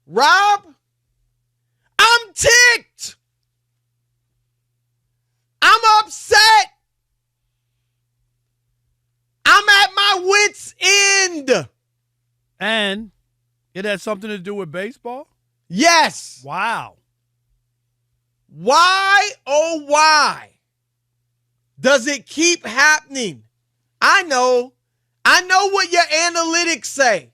Rob, I'm ticked. I'm upset. I'm at my wit's end. And it has something to do with baseball? Yes. Wow. Why, oh, why does it keep happening? I know what your analytics say.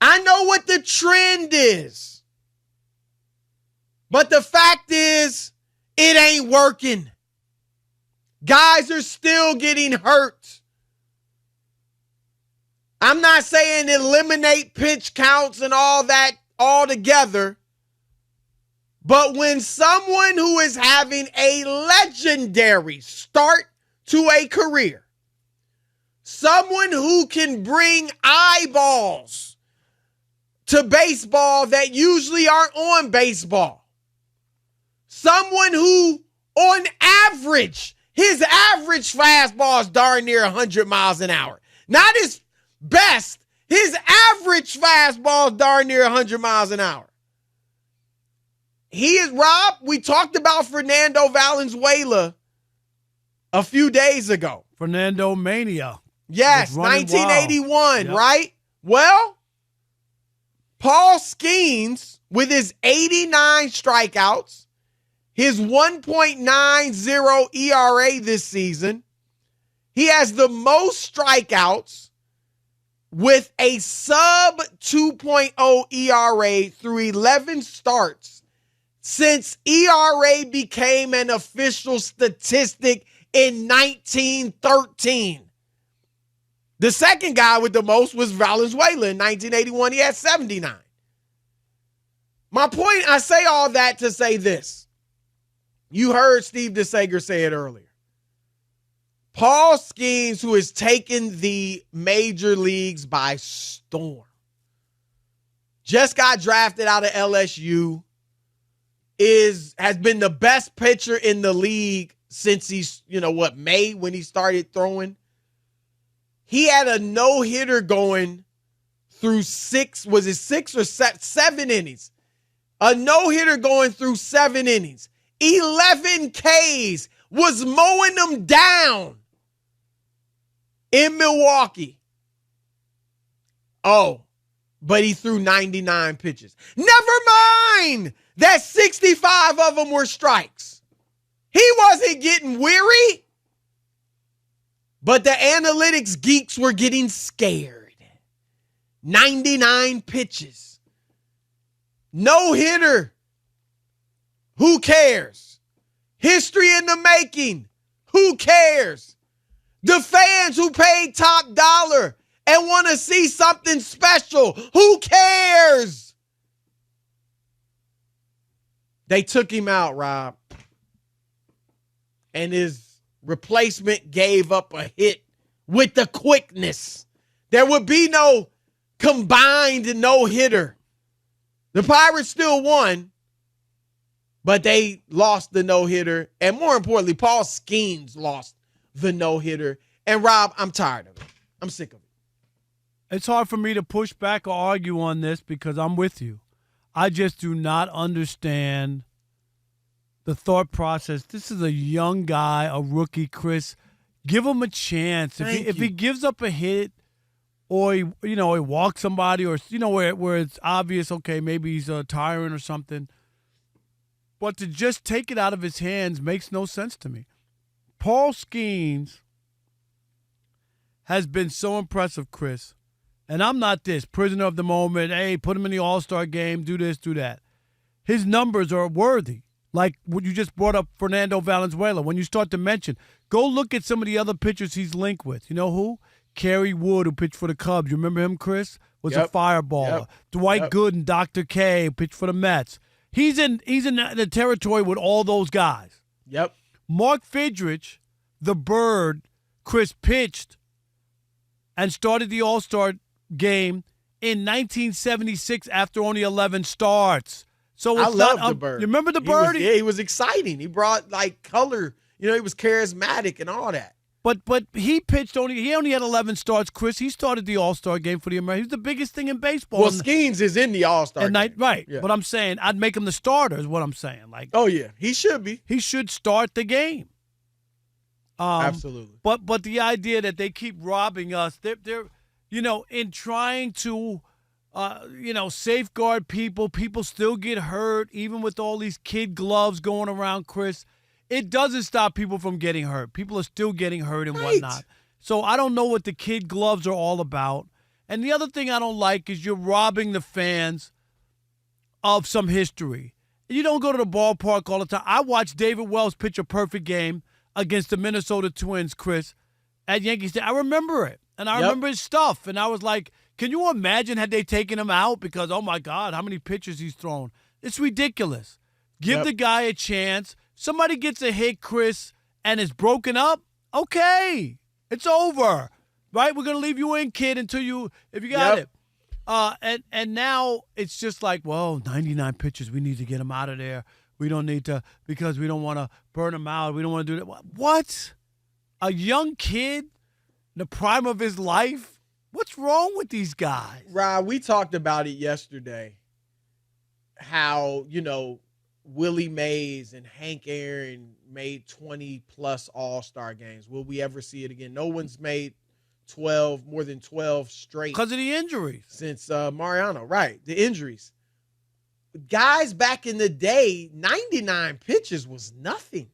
I know what the trend is. But the fact is, it ain't working. Guys are still getting hurt. I'm not saying eliminate pitch counts and all that altogether. But when someone who is having a legendary start to a career, someone who can bring eyeballs to baseball that usually aren't on baseball, someone who, on average, his average fastball is darn near 100 miles an hour. Not his best, his average fastball is darn near 100 miles an hour. He is, Rob, we talked about Fernando Valenzuela a few days ago. Fernando Mania. Yes, 1981, right? Well, Paul Skenes, with his 89 strikeouts, his 1.90 ERA this season, he has the most strikeouts with a sub 2.0 ERA through 11 starts since ERA became an official statistic in 1913. The second guy with the most was Valenzuela in 1981. He had 79. My point, I say all that to say this. You heard Steve DeSager say it earlier. Paul Skenes, who has taken the major leagues by storm, just got drafted out of LSU, has been the best pitcher in the league since he's, May when he started throwing. He had a no-hitter going through six or seven innings. A no-hitter going through 7 innings. 11 Ks, was mowing them down in Milwaukee. Oh, but he threw 99 pitches. Never mind that 65 of them were strikes. He wasn't getting weary, but the analytics geeks were getting scared. 99 pitches. No hitter. Who cares? History in the making. Who cares? The fans who paid top dollar and want to see something special. Who cares? They took him out, Rob. And his replacement gave up a hit with the quickness. There would be no combined no-hitter. The Pirates still won, but they lost the no-hitter. And more importantly, Paul Skenes lost the no-hitter. And Rob, I'm tired of it. I'm sick of it. It's hard for me to push back or argue on this because I'm with you. I just do not understand the thought process. This is a young guy, a rookie, Chris. Give him a chance. If he gives up a hit or he walks somebody or where it's obvious, okay, maybe he's a tyrant or something. But to just take it out of his hands makes no sense to me. Paul Skenes has been so impressive, Chris. And I'm not this prisoner of the moment. Hey, put him in the All-Star game, do this, do that. His numbers are worthy. Like what you just brought up, Fernando Valenzuela. When you start to mention, go look at some of the other pitchers he's linked with. You know who? Kerry Wood, who pitched for the Cubs. You remember him, Chris? Was a fireballer. Yep. Dwight Gooden, Dr. K, who pitched for the Mets. He's in the territory with all those guys. Yep. Mark Fidrich, the Bird, Chris, pitched and started the All-Star game in 1976 after only 11 starts. So I love the Bird. You remember the Bird? He was exciting. He brought color. He was charismatic and all that. But he pitched he only had 11 starts, Chris. He started the All-Star game for the Americans. He's the biggest thing in baseball. Well, Skenes is in the All-Star game. Right. Yeah. But I'm saying I'd make him the starter is what I'm saying. Like, oh, yeah. He should be. He should start the game. Absolutely. But the idea that they keep robbing us, they're in trying to safeguard people still get hurt, even with all these kid gloves going around, Chris. It doesn't stop people from getting hurt. People are still getting hurt and whatnot. So I don't know what the kid gloves are all about. And the other thing I don't like is you're robbing the fans of some history. You don't go to the ballpark all the time. I watched David Wells pitch a perfect game against the Minnesota Twins, Chris, at Yankee Stadium. I remember it. And I remember his stuff. And I was like, can you imagine had they taken him out? Because, oh, my God, how many pitches he's thrown. It's ridiculous. Give the guy a chance. Somebody gets a hit, Chris, and it's broken up. Okay. It's over. Right? We're going to leave you in, kid, if you got it. And now it's just like, well, 99 pitches. We need to get him out of there. We don't need to because we don't want to burn him out. We don't want to do that. What? A young kid, the prime of his life? What's wrong with these guys? Rob, we talked about it yesterday. How, Willie Mays and Hank Aaron made 20-plus All-Star games. Will we ever see it again? No one's made more than 12 straight. Because of the injuries. Since Mariano, right, the injuries. Guys back in the day, 99 pitches was nothing.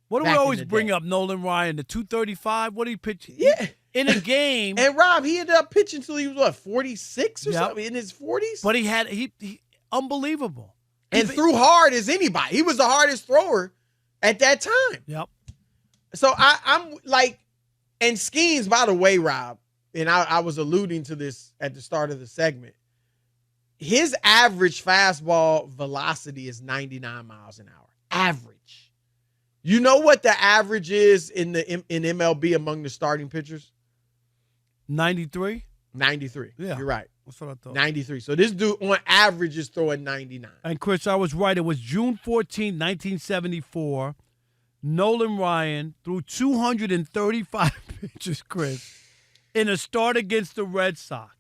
What do we always bring up? Nolan Ryan, the 235? What did he pitch? Yeah. In a game. And Rob, he ended up pitching until he was, 46 or something, in his 40s? But he unbelievable. And threw hard as anybody. He was the hardest thrower at that time. Yep. So I'm like, and Skenes, by the way, Rob, and I was alluding to this at the start of the segment, his average fastball velocity is 99 miles an hour. Average. You know what the average is in MLB among the starting pitchers? 93? 93. Yeah. You're right. That's what I thought. 93. So this dude on average is throwing 99. And Chris, I was right. It was June 14, 1974. Nolan Ryan threw 235 pitches, Chris, in a start against the Red Sox.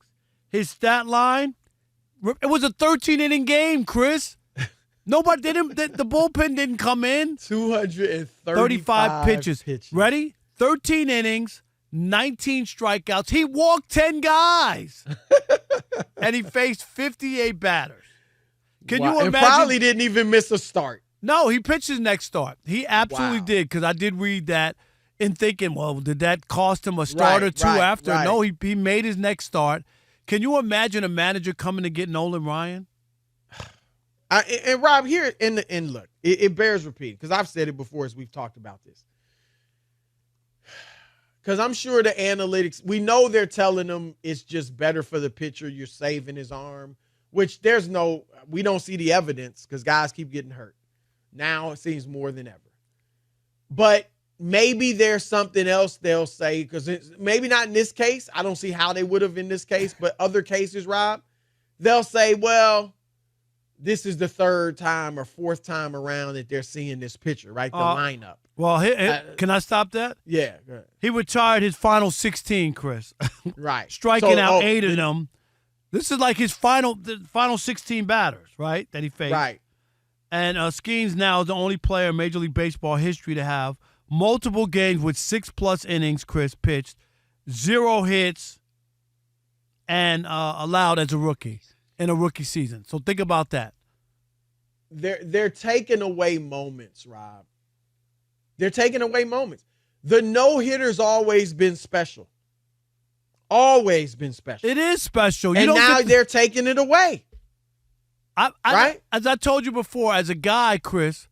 His stat line, it was a 13-inning game, Chris. Nobody didn't. The bullpen didn't come in. 235 pitches. Ready? 13 innings, 19 strikeouts. He walked 10 guys. And he faced 58 batters. Can you imagine? And probably didn't even miss a start. No, he pitched his next start. He absolutely did, because I did read that and thinking, well, did that cost him a start or two after? Right. No, he made his next start. Can you imagine a manager coming to get Nolan Ryan? And Rob, here, and look, it bears repeating, because I've said it before as we've talked about this. Because I'm sure the analytics, we know they're telling him it's just better for the pitcher, you're saving his arm, which we don't see the evidence because guys keep getting hurt. Now it seems more than ever. But maybe there's something else they'll say, because maybe not in this case. I don't see how they would have in this case, but other cases, Rob, they'll say, well, this is the third time or fourth time around that they're seeing this pitcher, right? The lineup. Well, can I stop that? Yeah. Go ahead. He retired his final 16, Chris. Right. Striking out 8 of them. This is like the final 16 batters, right, that he faced. Right. And Skenes now is the only player in Major League Baseball history to have multiple games with 6+ innings, Chris, pitched, 0 hits, and allowed as a rookie in a rookie season. So think about that. They're taking away moments, Rob. They're taking away moments. The no-hitter's always been special. Always been special. It is special. And now they're taking it away. Right? As I told you before, as a guy, Chris,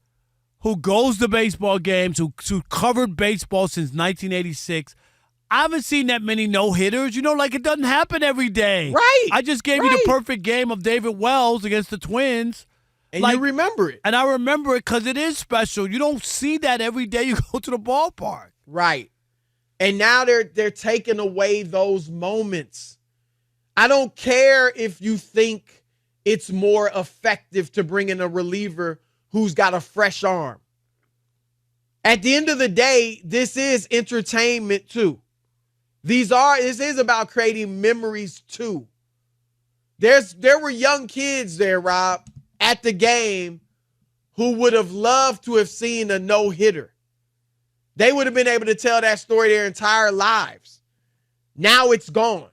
who goes to baseball games, who covered baseball since 1986, I haven't seen that many no-hitters. It doesn't happen every day. Right. I just gave you the perfect game of David Wells against the Twins. And you remember it. And I remember it because it is special. You don't see that every day you go to the ballpark. Right. And now they're taking away those moments. I don't care if you think it's more effective to bring in a reliever who's got a fresh arm. At the end of the day, this is entertainment too. This is about creating memories too. There were young kids there, Rob, at the game who would have loved to have seen a no-hitter. They would have been able to tell that story their entire lives. Now it's gone.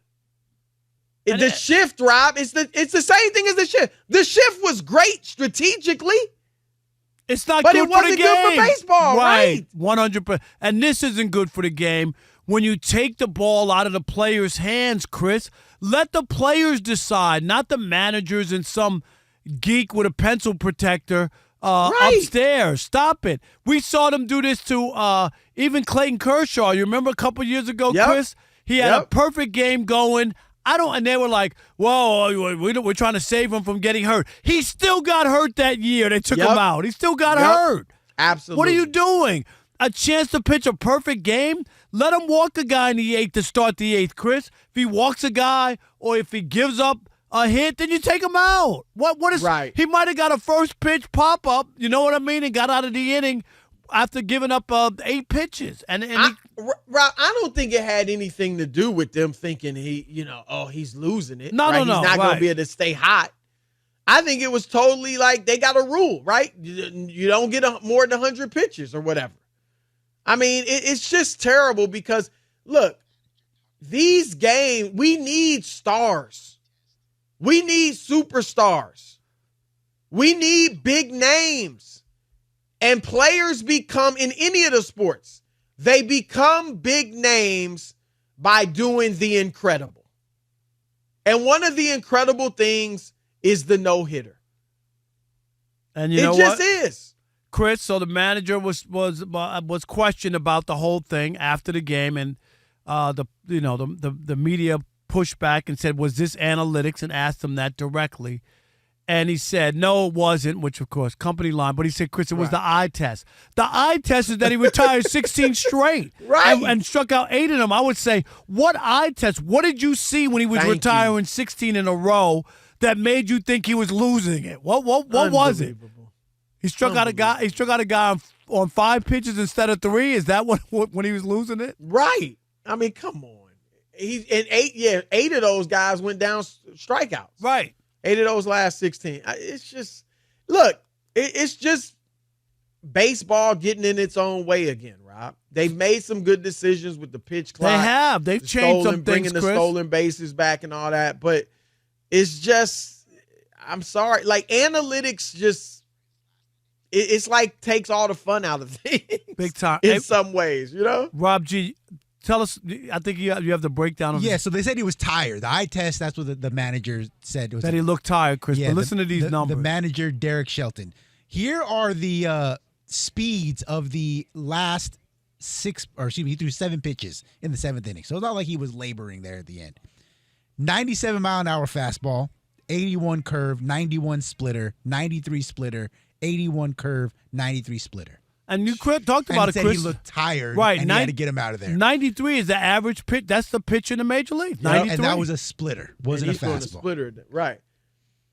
The shift, Rob, it's the same thing as the shift. The shift was great strategically. It's not but good it wasn't for the game. Good for baseball, right? 100%. And this isn't good for the game. When you take the ball out of the players' hands, Chris, let the players decide, not the managers and some geek with a pencil protector upstairs. Stop it. We saw them do this to even Clayton Kershaw. You remember a couple years ago, Chris? He had a perfect game going. And they were like, whoa, we're trying to save him from getting hurt. He still got hurt that year. They took him out. He still got hurt. Absolutely. What are you doing? A chance to pitch a perfect game? Let him walk a guy in the eighth to start the eighth, Chris. If he walks a guy or if he gives up a hit, then you take him out. What is right? He might have got a first pitch pop-up, you know what I mean, and got out of the inning after giving up 8 pitches. Rob, I don't think it had anything to do with them thinking he's losing it. No. He's not going to be able to stay hot. I think it was totally like they got a rule, right? You don't get more than 100 pitches or whatever. I mean, it's just terrible because, look, these games, we need stars. We need superstars. We need big names. And players become, in any of the sports, they become big names by doing the incredible. And one of the incredible things is the no-hitter. And you know what? It just is. Chris, so the manager was questioned about the whole thing after the game, and the media pushed back and said, "Was this analytics?" and asked him that directly, and he said, "No, it wasn't." Which, of course, company line. But he said, "Chris, it was the eye test. The eye test is that he retired 16 straight, right, and struck out 8 of them." I would say, what eye test? What did you see when he was retiring 16 in a row that made you think he was losing it? What was it? He struck out a guy. He struck out a guy on 5 pitches instead of 3. Is that what when he was losing it? Right. I mean, come on. He's in 8 of those guys went down strikeouts. Right. 8 of those last 16. It's just it's just baseball getting in its own way again, Rob. They've made some good decisions with the pitch clock. They have. They've changed some things, bringing the stolen bases back and all that. But it's just, I'm sorry, like analytics just. It's like takes all the fun out of things. Big time. In some ways, you know? Rob G., tell us, I think you have the breakdown of so they said he was tired. The eye test, that's what the manager said. That he looked tired, Chris. But listen to these numbers. The manager, Derek Shelton. Here are the speeds of the last 6, or excuse me, he threw 7 pitches in the 7th inning. So it's not like he was laboring there at the end. 97-mile-an-hour fastball, 81 curve, 91 splitter, 93 splitter, 81 curve, 93 splitter. And you talked about it, Chris. He looked tired, right? And he had to get him out of there. 93 is the average pitch. That's the pitch in the major league. 93, and that was a splitter, wasn't a fastball. A splitter, right?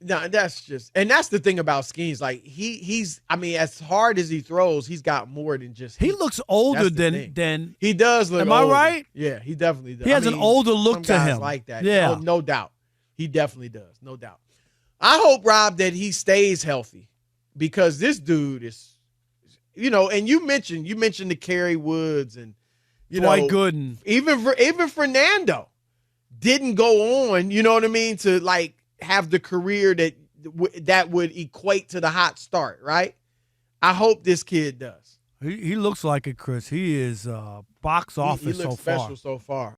No, that's the thing about Skenes. Like he's, I mean, as hard as he throws, he's got more than just. He looks older than he does look. Am older. I right? Yeah, he definitely does. He has an older look to him, like that. Yeah, no doubt. He definitely does, no doubt. I hope, Rob, that he stays healthy. Because this dude is, and you mentioned the Kerry Woods and Dwight Gooden, even Fernando didn't go on. You know what I mean? To like have the career that would equate to the hot start, right? I hope this kid does. He looks like it, Chris. He is box office he looks so far. special so far.